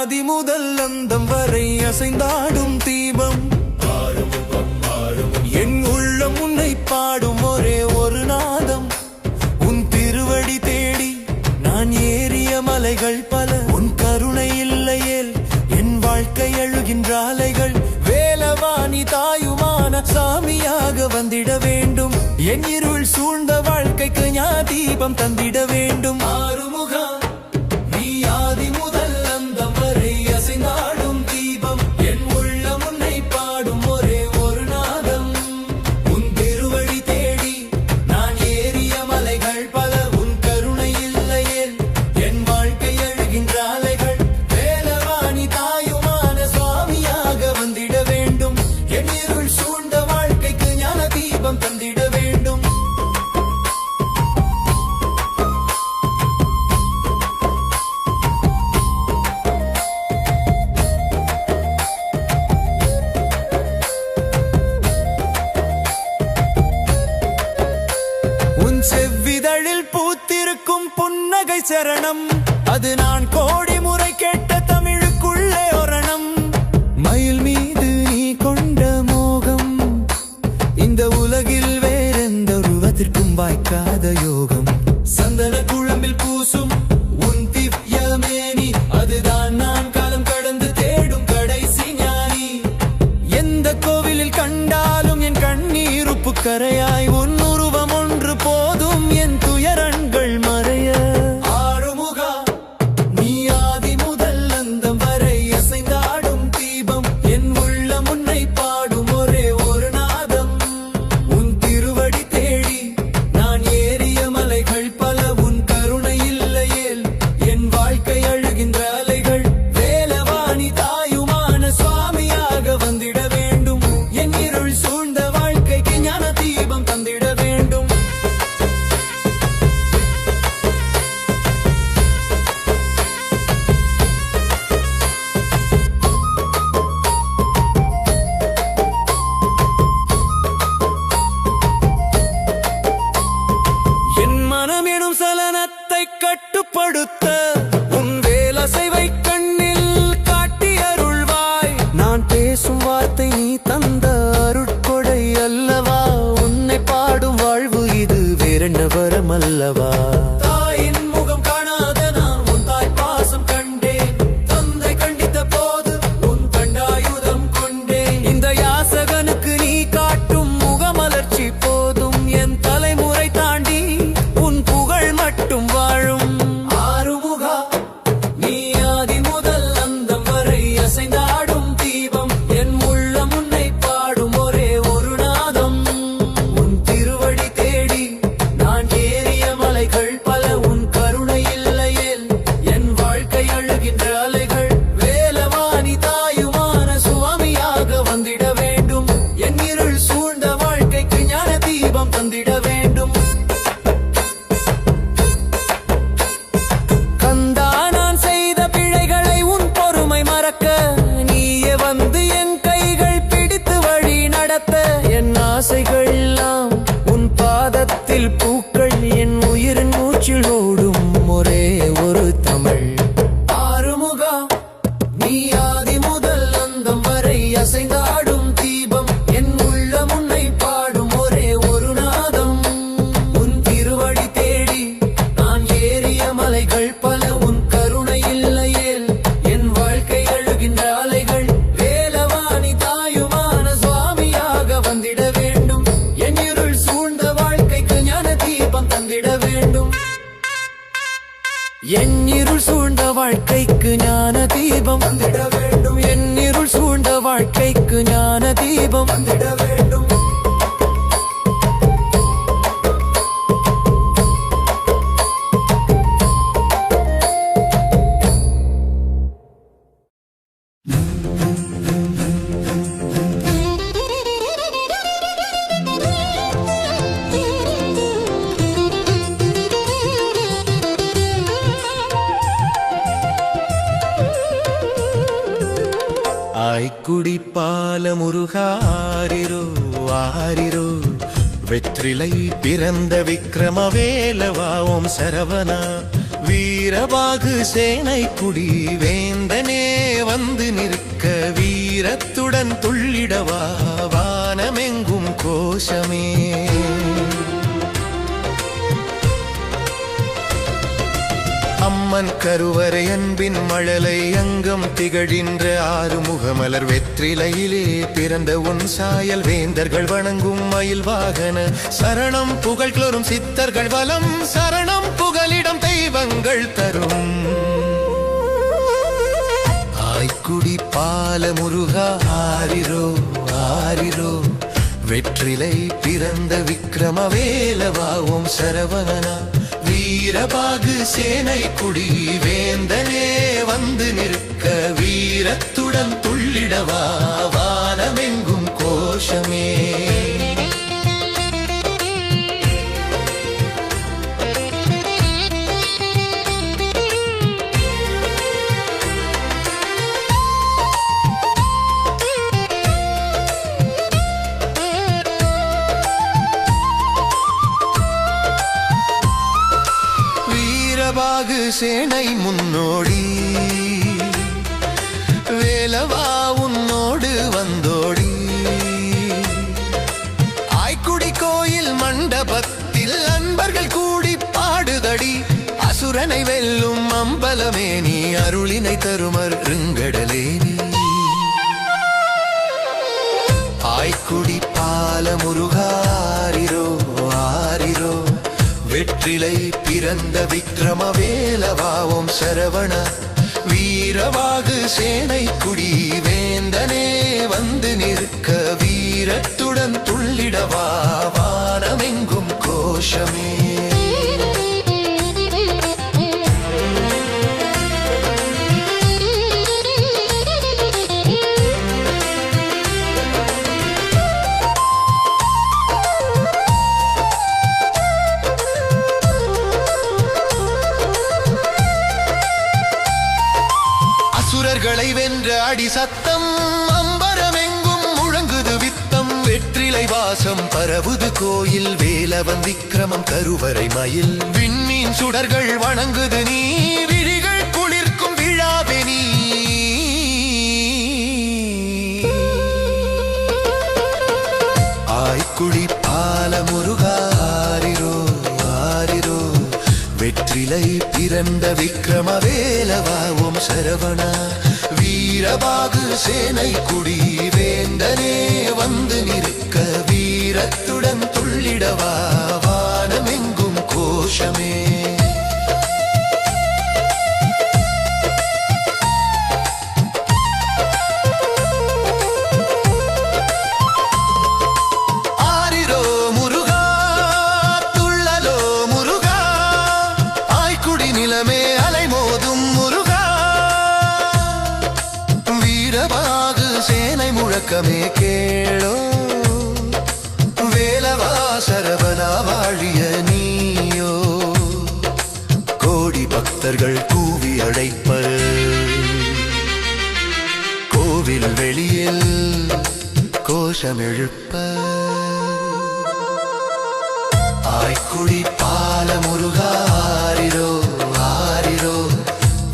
ஆதி முதல் அந்தம் வரை அசைந்தாடும் தீபம் என் உள்ளம் உன்னை பாடும் ஒரே ஒரு நாதம். உன் திருவடி தேடி நான் ஏறிய மலைகள் பல, உன் கருணை இல்லையேல் என் வாழ்க்கை எழுகின்ற அலைகள். வேலவாணி தாயுமான சாமியாக வந்திட வேண்டும், என் இருள் சூழ்ந்த வாழ்க்கைக்கு ஞான தீபம் தந்திட வேண்டும். ஆறுமுகா நீ ஆதி முதல் அந்தம் வரை அசைந்தாடும் தீபம் என் உள்ளம் உன்னை பாடும் ஒரே ஒரு நாதம். உன் திருவடி தேடி நான் ஏறிய மலைகள் பல, உன் கருணை இல்லையேல் என் வாழ்க்கை எழுகின்ற அலைகள். வேலவாணி தாயுமான சுவாமியாக வந்திட வேண்டும், என் இருள் சூழ்ந்த வாழ்க்கைக்கு ஞான தீபம் தந்திட வேண்டும். செவ்விதழில் பூத்திருக்கும் புன்னகை சரணம், அது நான் கோடி முறை கேட்ட தமிழுக்குள்ளே ஒரணம். மயில் மீது நீ கொண்ட மோகம் இந்த உலகில் வேறெந்த உருவத்திற்கும் வாய்க்காத யோகம். சந்தன குழம்பில் பூசும் உன் திவ்யமேனி, அதுதான் நான் காலம் கடந்து தேடும் கடைசி ஞானி. எந்த கோவிலில் கண்டாலும் என் கண்ணீர் உப்பு கரையாய், உன் உருவம் ஒன்று போதும் என் துயரங்கள் மறைய. ஆறுமுகா நீ ஆதி முதல் அந்தம் வரை அசைந்தாடும் தீபம் என் உள்ளம் உன்னை பாடும் ஒரே ஒரு நாதம். உன் திருவடி தேடி நான் ஏறிய மலைகள் பல, உன் கருணை இல்லையேல் என் வாழ்க்கை அழுகின்ற அலைகள். வேலவாணி தாயுமான சுவாமியாக வந்திட வேண்டும், என் இருள் சூழ்ந்த வாழ்க்கைக்கு ஞான தீபம் தந்திட வேண்டும். என் மனம் எனும் சலனத்தை கட்டுப்படுத்த உன் வேலசைவை கண்ணில் காட்டி அருள்வாய். நான் பேசும் வார்த்தை நீ தந்த அருட்கொடை அல்லவா, உன்னை பாடும் வாழ்வு இது வேறென்ன வரம் அல்லவா. தாயின் முகம் காணாத நான் உன் தாய் பாசம் கண்டேன், தந்தை கண்டித்த போது உன் கண்டாயுதம் கொண்டேன். இந்த யாசகனுக்கு நீ காட்டும் முகமலர்ச்சி போதும், என் தலைமுறை தாண்டி உன் புகழ் மட்டும் வாழும். ஆறுமுகா நீ ஆதி முதல் அந்தம் வரை அசைந்தாடும் தீபம் என் உள்ளம் உன்னை பாடும் ஒரே ஒரு நாதம். உன் திருவடி தேடி நான் ஏறிய மலைகள் பல, உன் கருணை இல்லையேல் என் வாழ்க்கை அழுகின்ற அலைகள். வேலவாணி தாயுமான சுவாமியாக வந்திட வேண்டும், என் இருள் சூழ்ந்த வாழ்க்கைக்கு ஞான தீபம் தந்திட வேண்டும். கந்தா நான் செய்த பிழைகளை உன் பொறுமை மறக்க, நீயே வந்து என் கைகள் பிடித்து வழி நடத்த. என் ஆசைகள் எல்லாம் உன் பாதத்தில் பூக்கள், என் உயிரின் மூச்சில் ஓடும் ஒரே ஒரு தமிழ். ஆறுமுகா நீ ஆதி முதல் அந்தம் வரை அசைந்தாடும் தீபம் என் உள்ளம் உன்னை பாடும் ஒரே ஒரு நாதம். உன் திருவடி தேடி நான் ஏறிய மலைகள் பல, உன் கருணை இல்லையேல் என் வாழ்க்கை அழுகின்ற அலைகள். வேலவாணி தாயுமான சுவாமியாக வந்திட வேண்டும், என் இருள் சூழ்ந்த வாழ்க்கைக்கு ஞான தீபம் தந்திட வேண்டும். என் இருள் சூழ்ந்த வாழ்க்கைக்கு ஞான தீபம் தந்திட வேண்டும், என் இருள் சூழ்ந்த வாழ்க்கைக்கு ஞான தீபம் தந்திட வேண்டும். ஆய்க்குடி பால முருகாரிரோ ஆரிரோ, வெற்றிலை பிறந்த விக்ரமவேலவா ஓம் சரவணா. வீரபாகு சேனை குடி வேந்தனே வந்து நிற்க வீரத்துடன் துள்ளிடவா வானமெங்கும் கோஷமே. அம்மன் கருவறை அன்பின் மழலை அங்கம் திகழ்கின்ற ஆறுமுகமலர் வெற்றிலையிலே பிறந்த உன் சாயல் வேந்தர்கள் வணங்கும் மயில் வாகன சரணம் புகழ்களோரும் சித்தர்கள் வலம் சரணம் புகலிடம் தெய்வங்கள் தரும். ஆய்க்குடி பால முருகா ஆரிரோ ஆரிரோ வெற்றிலை பிறந்த விக்ரம வேலவாவும் சரவணனா வீரபாகு சேனை குடி வேந்தனே வந்து நிற்க வீரத்துடன் துள்ளிடவா வானமெங்கும் கோஷமே. வீரபாகு சேனை முன்னோடி வேலவா உன்னோடு வந்தோடி ஆய்க்குடி கோயில் மண்டபத்தில் அன்பர்கள் கூடி பாடுதடி அசுரனை வெல்லும் அம்பலமே நீ அருளினை தருமர் ருங்கடலே நீ. ஆய்க்குடி பால முருகாரிரோ ஆரிரோ வெற்றிலை பிறந்த விக்ரம வேலவாவும் சரவண வீரவாகு சேனை குடி வேந்தனே வந்து நிற்க வீரத்துடன் துள்ளிடவா வானமெங்கும் கோஷமே. அசுரர்களை வென்ற அடி சத்தம் அம்பரமெங்கும் முழங்குது வித்தம் வெற்றிலை வாசம் பரவுது கோயில் வேலவன் விக்ரமம் கருவறை மயில் விண்மீன் சுடர்கள் வணங்குது நீ விழிகள் குளிர்க்கும் விழாவே நீ. ஆய்க்குடி பால முருகாரிரோ ஆரிரோ வெற்றிலை பிறந்த விக்ரம வேலவாவும் சரவணா வீரபாகு சேனை குடி வேந்தனே வந்து நிற்க வீரத்துடன் துள்ளிடவா வானமெங்கும் கோஷமே. முழக்கமே கேளோ வேலவா சரவணா வாழிய நீயோ கோடி பக்தர்கள் கூவி அழைப்பர் கோவில் வெளியில் கோஷம் எழுப்ப. ஆய்க்குடி பால முருகாரிரோ ஆரிரோ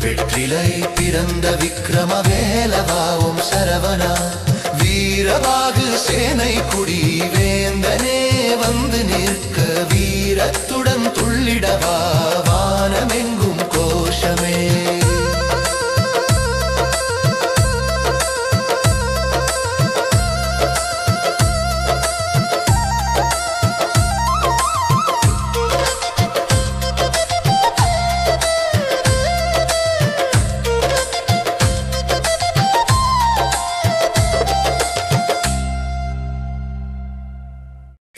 வெற்றிலை பிறந்த விக்ரம வேலவாவும் சரவணா வீரபாகு சேனை குடி வேந்தனே வந்து நிற்க வீரத்துடன் துள்ளிடவா வானமெங்கும் கோஷமே.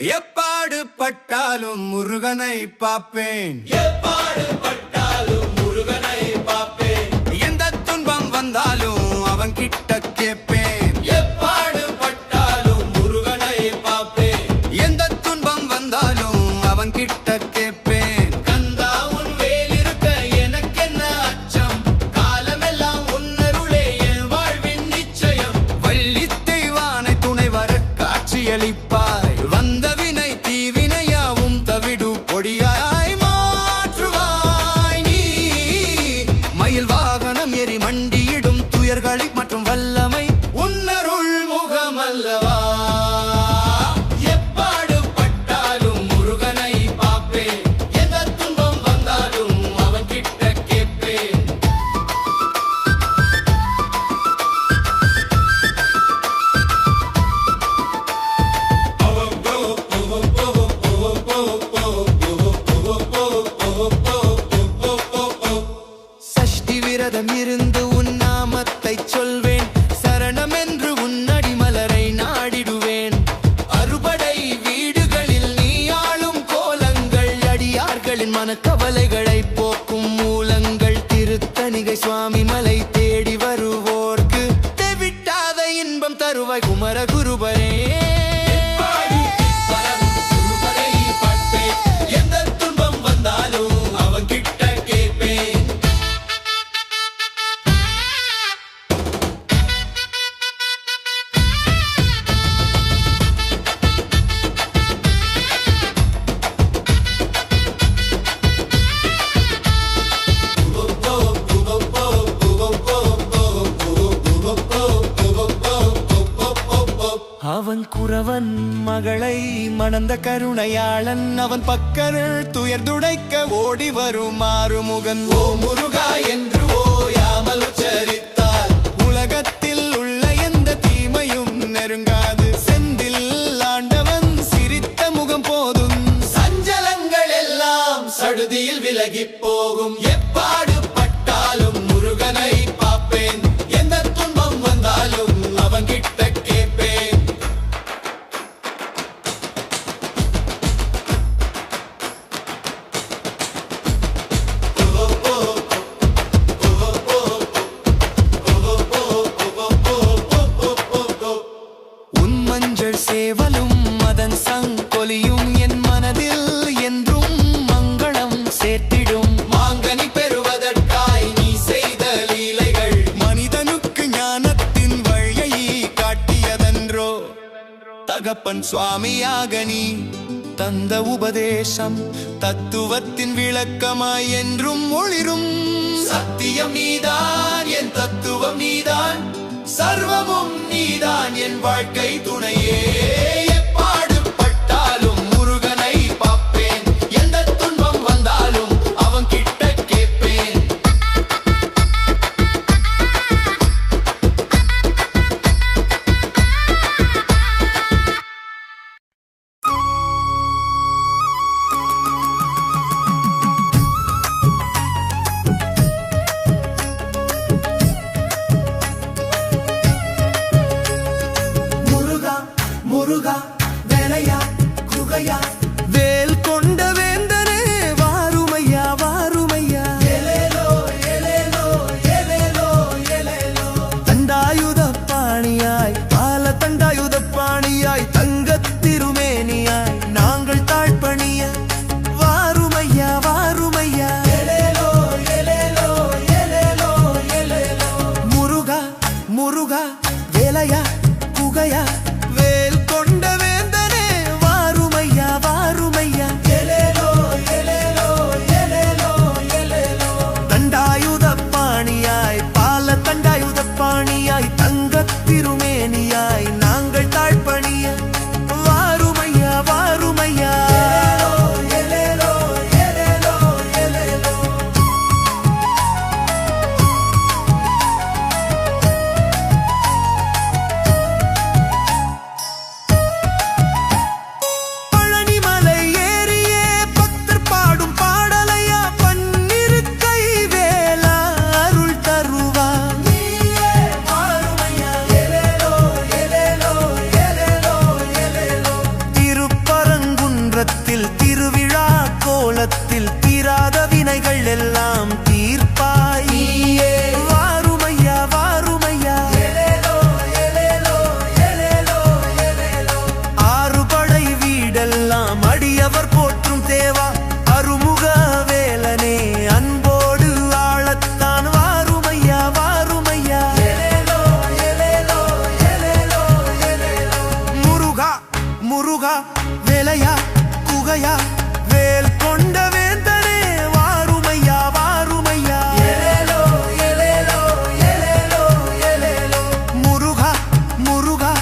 எப்பாடு பட்டாலும் முருகனை பாப்பேன் எப்பாடு பட்டாலும் முருகனை பாப்பேன் எந்த துன்பம் வந்தாலும் அவன் கிட்ட கேட்பேன் எப்பாடு பட்டாலும் முருகனை பாப்பேன் எந்த துன்பம் வந்தாலும் அவன் கிட்ட கேட்பேன். கந்தா உன் வேல் இருக்க எனக்கு என்ன அச்சம் காலமெல்லாம் உன்னருளே என் வாழ்வின் நிச்சயம் வள்ளி தெய்வானை துணை வர காட்சியளிப்பாய் வந்த வினை தீவினையாவும் தவிடு பொடியாய் மாற்றுவாய் நீ. மனக்கவலைகளை போக்கும் மூலங்கள் திருத்தணிகை சுவாமி மலை தேடி வருவோர்க்கு தெவிட்டாத இன்பம் தருவாய் குமர குருபரே. அவன் குறவன் மகளை மணந்த கருணையாளன் அவன் பக்கருள் துயர் துடைக்க ஓடி வரும் மாறுமுகன். ஓ முருகா என்று ஓயாமல் உச்சரித்தால் உலகத்தில் உள்ள எந்த தீமையும் நெருங்காது. செந்தில் ஆண்டவன் சிரித்த முகம் போதும் சஞ்சலங்கள் எல்லாம் சடுதியில் விலகி போகும். எப்பாடு பட்டாலும் முருகனை பார்ப்பேன், எந்த துன்பம் வந்தாலும் அவன் கிட்ட சேவலும் மதன் சங்கொலியும் என் மனதில் என்றும் மங்களம் சேர்த்திடும். மாங்கனி பெறுவதற்காய் நீ செய்த லீலைகள் மனிதனுக்கு ஞானத்தின் வழியை காட்டியதன்றோ. தகப்பன் சுவாமியாக நீ தந்த உபதேசம் தத்துவத்தின் விளக்கமாய் என்றும் ஒளிரும். சத்தியம் நீதான், என் தத்துவம் நீதான், சர்வமும் நீதான் என் வாழ்க்கை துணையே. எப்பாடு பட்டாலும் முருகனை பார்ப்பேன், எந்த துன்பம் வந்தாலும் அவன் கிட்ட கேட்பேன். முருகா வேலையா குகையா வேல் கொண்ட வேந்தனே வாருமையா வாருமையா. ஏலேலோ ஏலேலோ ஏலேலோ ஏலேலோ. தண்டாயுத பாணியாய் பால தண்டாயுத பாணியாய் தங்கத் திருமேனியாய் நாங்கள் தாழ்பணிய வாருமையா வாருமையா. ஏலேலோ ஏலேலோ ஏலேலோ ஏலேலோ. முருகா முருகா வேலையா குகையா வேல் கொண்ட வேந்தனே வாருமையா வாருமையா. ஏலேலோ ஏலேலோ ஏலேலோ ஏலேலோ. தண்டாயுத பாணியாய் பால தண்டாயுத பாணியாய் தங்கத் திருமேனியாய் நாங்கள் தாழ்பணிய வாருமையா வாருமையா. ஏலேலோ ஏலேலோ ஏலேலோ. திருவிழா கோலத்தில் தீராத வினைகள் எல்லாம் தீர்ப்பாய் நீயே வாருமையா வாருமையா. ஏலேலோ ஏலேலோ ஏலேலோ ஏலேலோ. ஆறுபடை வீடெல்லாம் அடியவர் போற்றும் தேவா அருமுக வேலனே அன்போடு ஆளத்தான் வாருமையா வாருமையா. ஏலேலோ ஏலேலோ ஏலேலோ ஏலேலோ. முருகா முருகா வேலையா குகையா வேல் கொண்ட வேந்தனே வாருமையா வாருமையா. ஏலேலோ ஏலேலோ ஏலேலோ ஏலேலோ. முருகா முருகா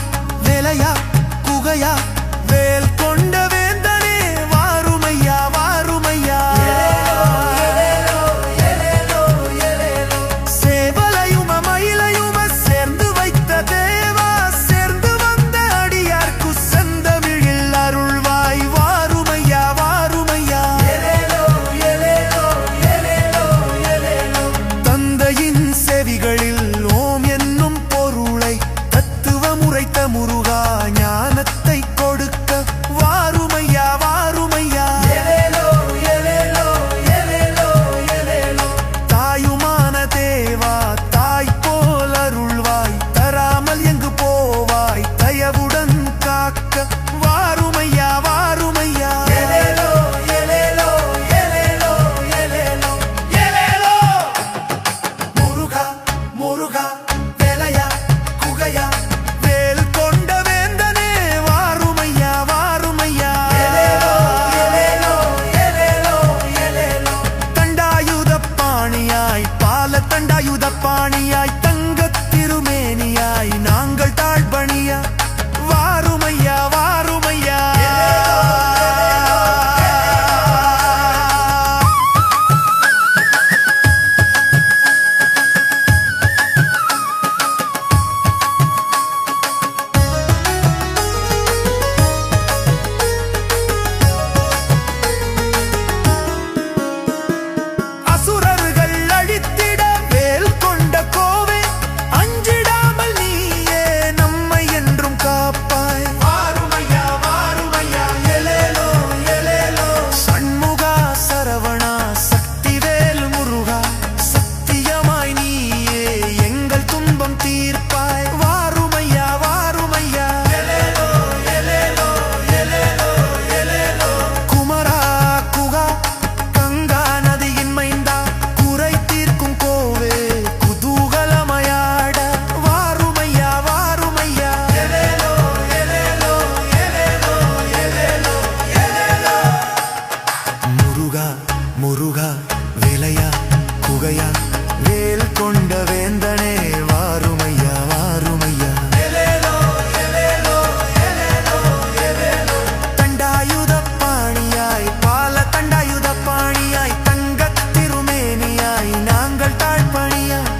வேலையா குகையா வேல் கொண்ட வேந்தனே வாருமையா வாருமையா. ஏலேலோ ஏலேலோ ஏலேலோ. சேவலையும மயிலையும சேர்ந்து வைத்த தேவா சேர்ந்து வந்த அடியார்க்கு செந்தமிழில் அருள்வாய் வாருமையா வாருமையா. முருகா வேலையா குகையா வேல் கொண்ட வேந்தனே வாருமையா வாருமையா தண்டாயுத பாணியாய் பால தண்டாயுத பாணியாய் தங்கத் திருமேனியாய் நாங்கள் தாழ்பணியாய்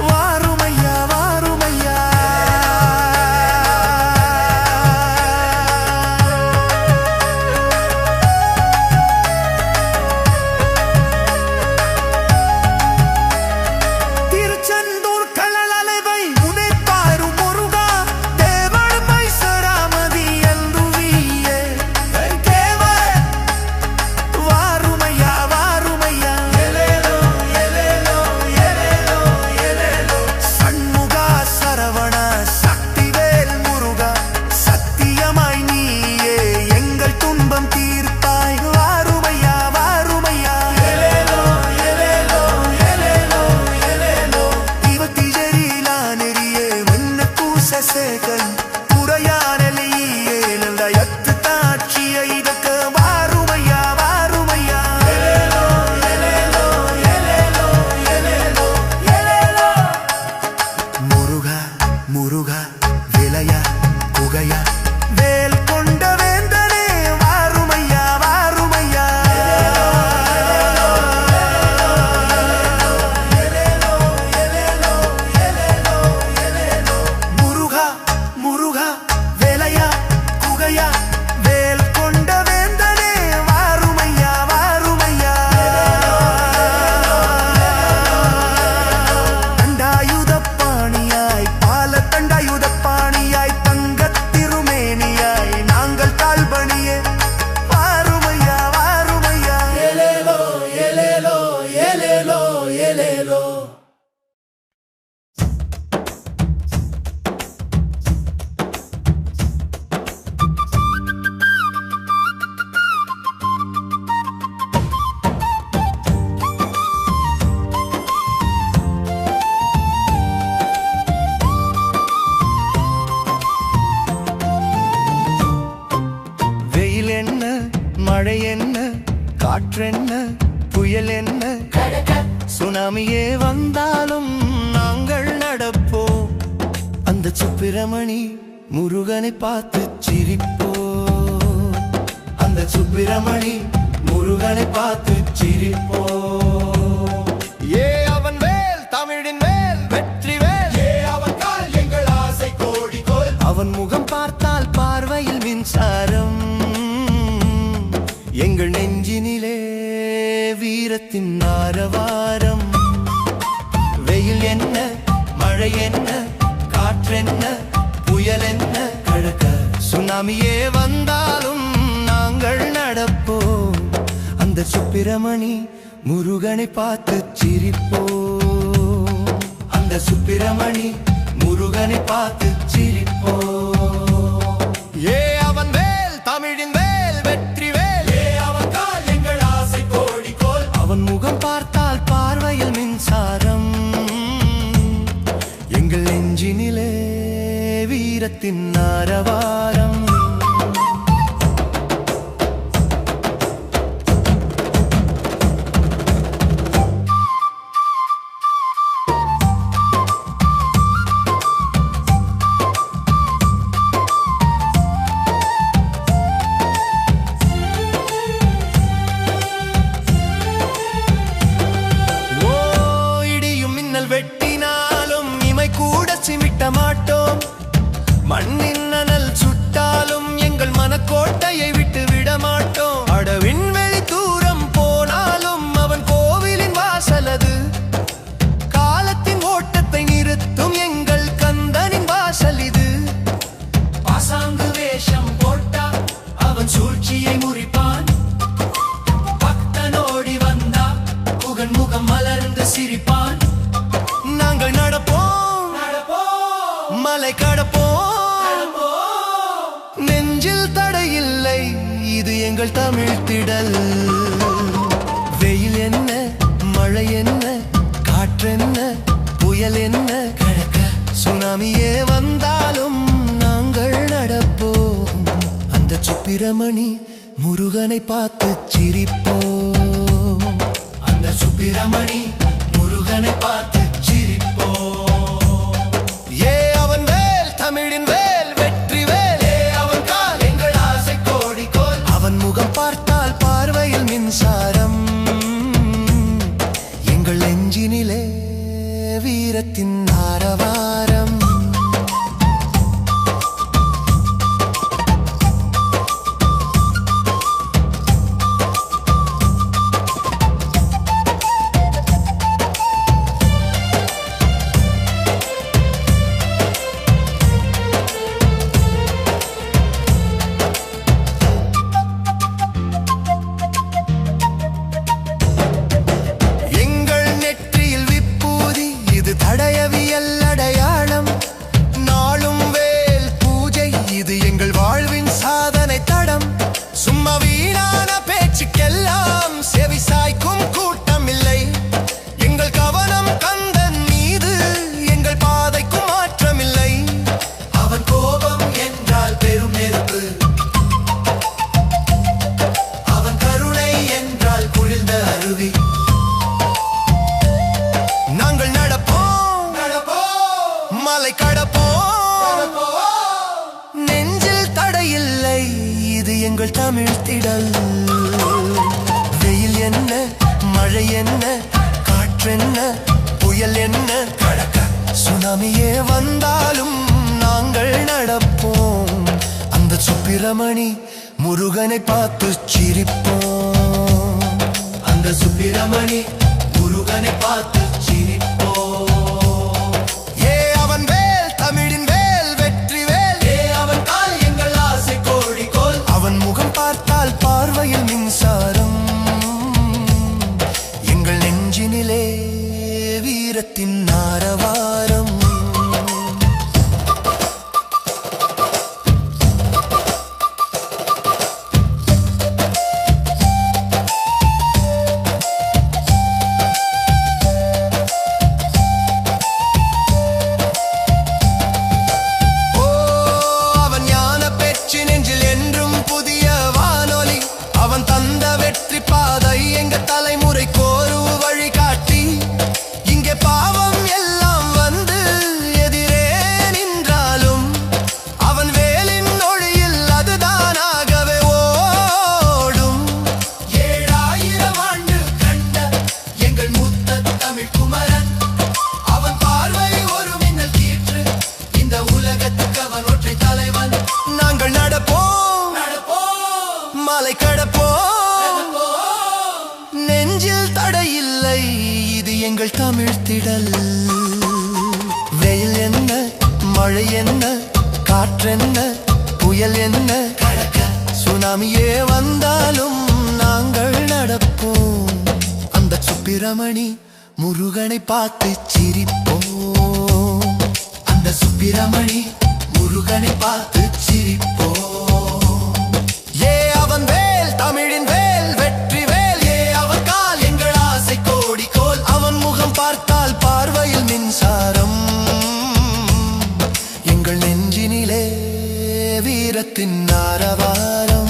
வாருமையா வாருமையா முருகா வேலையா குகையா வேல் கொண்ட வேந்தனே வாருமையா வாருமையா முருகா முருகா வேலையா குகையா வேல் கொண்ட வேந்தனே வாருமையா வாருமையா தண்டாயுத பாணியாய் தண்டாயுத பாணியாய் தங்கத் திருமேனியாய் நாங்கள் தாழ்பணியே வாருமையா வாருமையா ஏலேலோ ஏலேலோ ஏலேலோ ஏலேலோ மழை என்ன காற்றென்ன புயல் என்ன சுனாமியே வந்தாலும் நாங்கள் நடப்போம் அந்த சுப்பிரமணி முருகனை பார்த்து சிரிப்போம் அந்த சுப்பிரமணி முருகனை பார்த்து சிரிப்போம் ஏ அவன் வேல் தமிழின் வேல் வெற்றி வேல் ஏ அவன் கால் எங்கள் ஆசை கோடி கோல் அவன் முகம் பார்த்தால் பார்வையில் மின்சாரம் எங்கள் நெஞ்சினிலே வீரத்தின் ஆரவாரம் வெயில் என்ன மழை என்ன காற்றென்ன புயல் என்ன கழக சுனாமியே வந்தாலும் நாங்கள் நடப்போம் அந்த சுப்பிரமணி முருகனை பார்த்து சிரிப்போம் அந்த சுப்பிரமணி முருகனை பார்த்து சிரிப்போம் ஏ அவன் வேல் தமிழின் வேல் வெற்றி வேல் அவன் முகம் பார்த்தால் பார்வையில் மின்சாரம் எங்கள் நெஞ்சினிலே வீரத்தின் ஆரவாரம் வெட்டினாலும் இமை கூட சிமிட்ட மாட்டோம் மண்ணின் அனல் சுட்டாலும் எங்கள் மனக்கோட்டையை விட்டு விட மாட்டோம் அட விண்வெளி தூரம் போனாலும் அவன் கோவிலின் வாசலது காலத்தின் ஓட்டத்தை நிறுத்தும் எங்கள் கந்தனின் வாசல் இது பாசாங்கு வேஷம் போட்டா அவன் சூழ்ச்சியை முறிப்பான் பக்தனோடி வந்தா புகன் முகம் மலர்ந்து சிரிப்பான் நாங்கள் நடப்போம் மலை கடப்போம் நெஞ்சில் தடையில்லை இது எங்கள் தமிழ் திடல் வெயில் என்ன மழை என்ன காற்றென்ன புயல் என்ன கழக சுனாமியே வந்தாலும் நாங்கள் நடப்போம் அந்த சுப்பிரமணி முருகனை பார்த்து சிரிப்போம் சுப்பிரமணி முருகனை பார்த்து சிரிப்போம். ஏ அவன் வேல் தமிழின் வேல் வெற்றி வேல். ஏ அவன் கால் எங்கள் ஆசை கோடிக்கோள். அவன் முகம் பார்த்தால் பார்வையில் மின்சாரம். எங்கள் நெஞ்சினிலே வீரத்தின் ஆரவாரம். தடயவியல் அடையாளம் நாளும் வேல் பூஜை. இது எங்கள் வாழ்வின் சாதனை தடம். சும்மா வீணான பேச்சுக்கெல்லாம் செவி சாய்க்கும் கூட்டம் இல்லை. எங்கள் கவனம் கந்தன் மீது, எங்கள் பாதைக்கும் மாற்றமில்லை. அவன் கோபம் என்றால் பெரும் நெருப்பு. அவன் கருணை என்றால் குளிர்ந்த அருவி. நாங்கள் மலை கடப்போம், நெஞ்சில் தடையில்லை. இது எங்கள் தமிழ் திடல். வெயில் என்ன, மழை என்ன, காற்றென்ன, புயல் என்ன, சுனாமியே வந்தாலும் நாங்கள் நடப்போம். அந்த சுப்பிரமணி முருகனை பார்த்து சிரிப்போம். அந்த சுப்பிரமணி முருகனை பார்த்து சிரிப்போம். தமிழின் வேல் வெற்றி வேல். ஏ அவன் கால் எங்கள் ஆசை கோடிக்கோள். அவன் முகம் பார்த்தால் பார்வையில் மின்சாரம். எங்கள் நெஞ்சினிலே வீரத்தின் ஆரவாரம். மலை கடப்போம், நெஞ்சில் தடையில்லை. இது எங்கள் தமிழ் திடல். வெயில் என்ன, மழை என்ன, காற்றென்ன, புயல் என்ன, சுனாமியே வந்தாலும் நாங்கள் நடப்போம். அந்த சுப்பிரமணி முருகனை பார்த்து சிரிப்போம். அந்த சுப்பிரமணி முருகனை பார்த்து சிரிப்போம். அவன் வேல் தமிழின் வேல் வெற்றி வேல். ஏ அவன் கால் எங்கள் ஆசை கோடிக்கோள். அவன் முகம் பார்த்தால் பார்வையில் மின்சாரம். எங்கள் நெஞ்சினிலே வீரத்தின் ஆரவாரம்.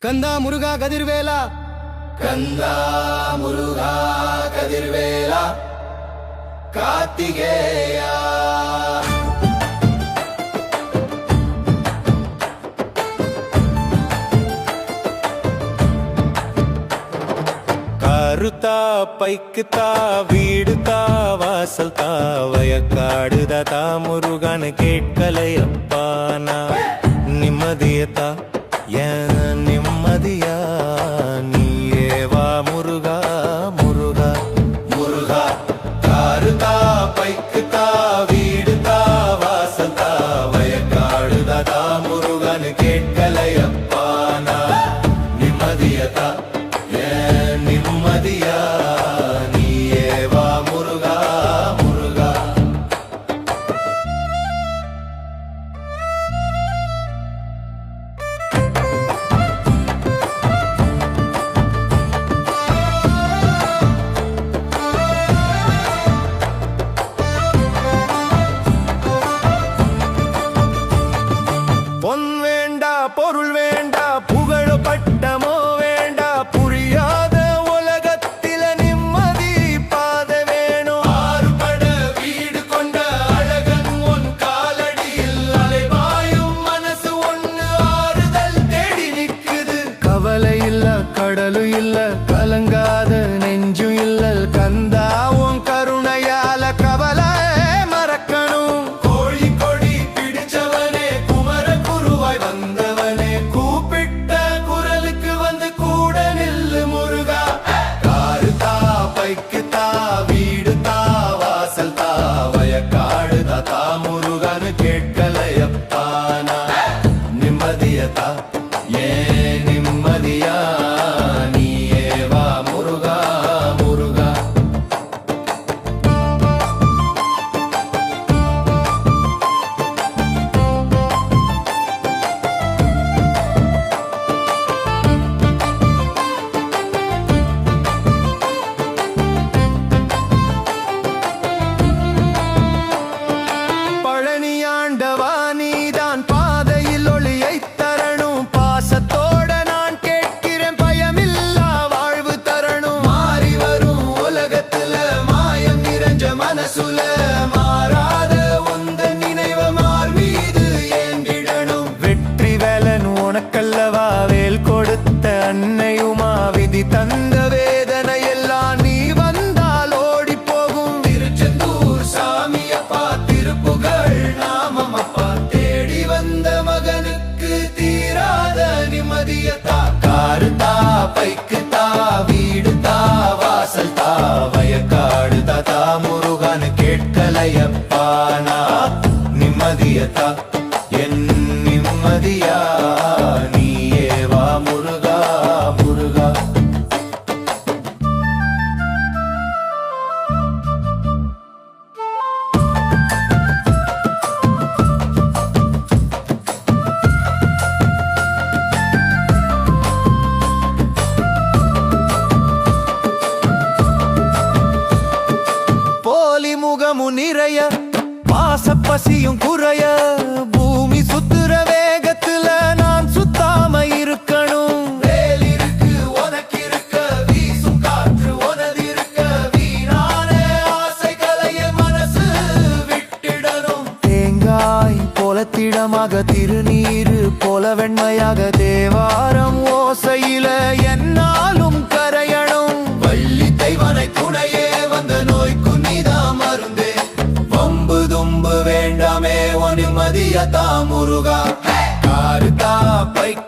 கந்தா முருகா கதிர்வேலா, கந்தா முருகா கதிர்வேலா, கார்த்திகேயா. கருத்தா பைக்குத்தா வீடுதா வாசல்தா வயக்காடுதா முருகன் கேட்கலையப்பானா. நிம்மதியத்தா என் நிம்மதியா நீயேவா முருகா முருகா முருகா. காருதா பைக்குதா வீடுதா வாசல்தா வயக்காடுதா முருகன் கேட்கலையப்பானா. பொன் வேண்டா பொருள் வேண்டா புகழ பட்டமோ வேண்டா புரியாத உலகத்தில நிம்மதி பாத வேணும் ஆறுபட வீடு கொண்ட அழகன் உன் காலடியில் அலைபாயும் மனசு ஒண்ணு ஆறுதல் தேடி நிக்குது கவலை இல்ல கடலும் இல்ல கலங்காத நெஞ்சும் இல்ல கந்தா உன் கருணையால கவலை மறக்கணும் கோழி கொடி பிடிச்சவனே குமர குருவாய் வந்தவனே கூப்பிட்ட குரலுக்கு வந்து கூட நில்லு முருகா காரு தா பைக்கு தா வீடு தா வாசல் தா வயக்காடு தா முருகன்னு கேட்கலையப்பானா நிம்மதியதா ஏ நிம்மதியா நீயே வா முருகா முருகா பழனியாண்டவா நீதான் பாதையில் ஒளியை தரணும் பாசத்தோட நான் கேட்கிறேன் பயமில்லா வாழ்வு தரணும் மாறி வரும் உலகத்துல மாயம் நிறைஞ்ச மனசுல மாறாத உந்த நினைவு மார் மீது ஏந்திடணும் வெற்றி வேலன் உனக்கல்லவா வேல் கொடுத்த அன்னையுமா விதி தந்த வேதனை எல்லாம் நீ வந்தால் ஓடி போகும் திருச்செந்தூர் சாமியப்பா திருப்புகழ் நாமமப்பா தேடி வந்த மகனுக்கு தீராத நிம்மதியத்தா காரு தா பைக்கு தா வீடு தா வாசல் தா வயக்காடு தா முருகன் கேட்கலையப்பானா நிம்மதியத்தா என் நிம்மதியா நீயே வா முருகா முருகா போலி முகமு நிறைய பாசப்பசியும் குறைய பூமி சுத்துற வேகத்துல நான் சுத்தாம இருக்கணும் வேல் இருக்கு உனக்கு இருக்க வீசும் காற்று உனது இருக்க வீணான ஆசைகளைய மனசு விட்டிடணும் தேங்காய் போல திடமாக திருநீரு போல வெண்மையாக தேவாரம் ஓசையில என்னாலும் கரையணும் வள்ளி தெய்வனை துணையே வந்த நோய்க்கு நீதான் மருந்தே வம்பு தும்பு வேண்டாமே உன் நிம்மதியத்தா முருகா காரு தா பைக்கு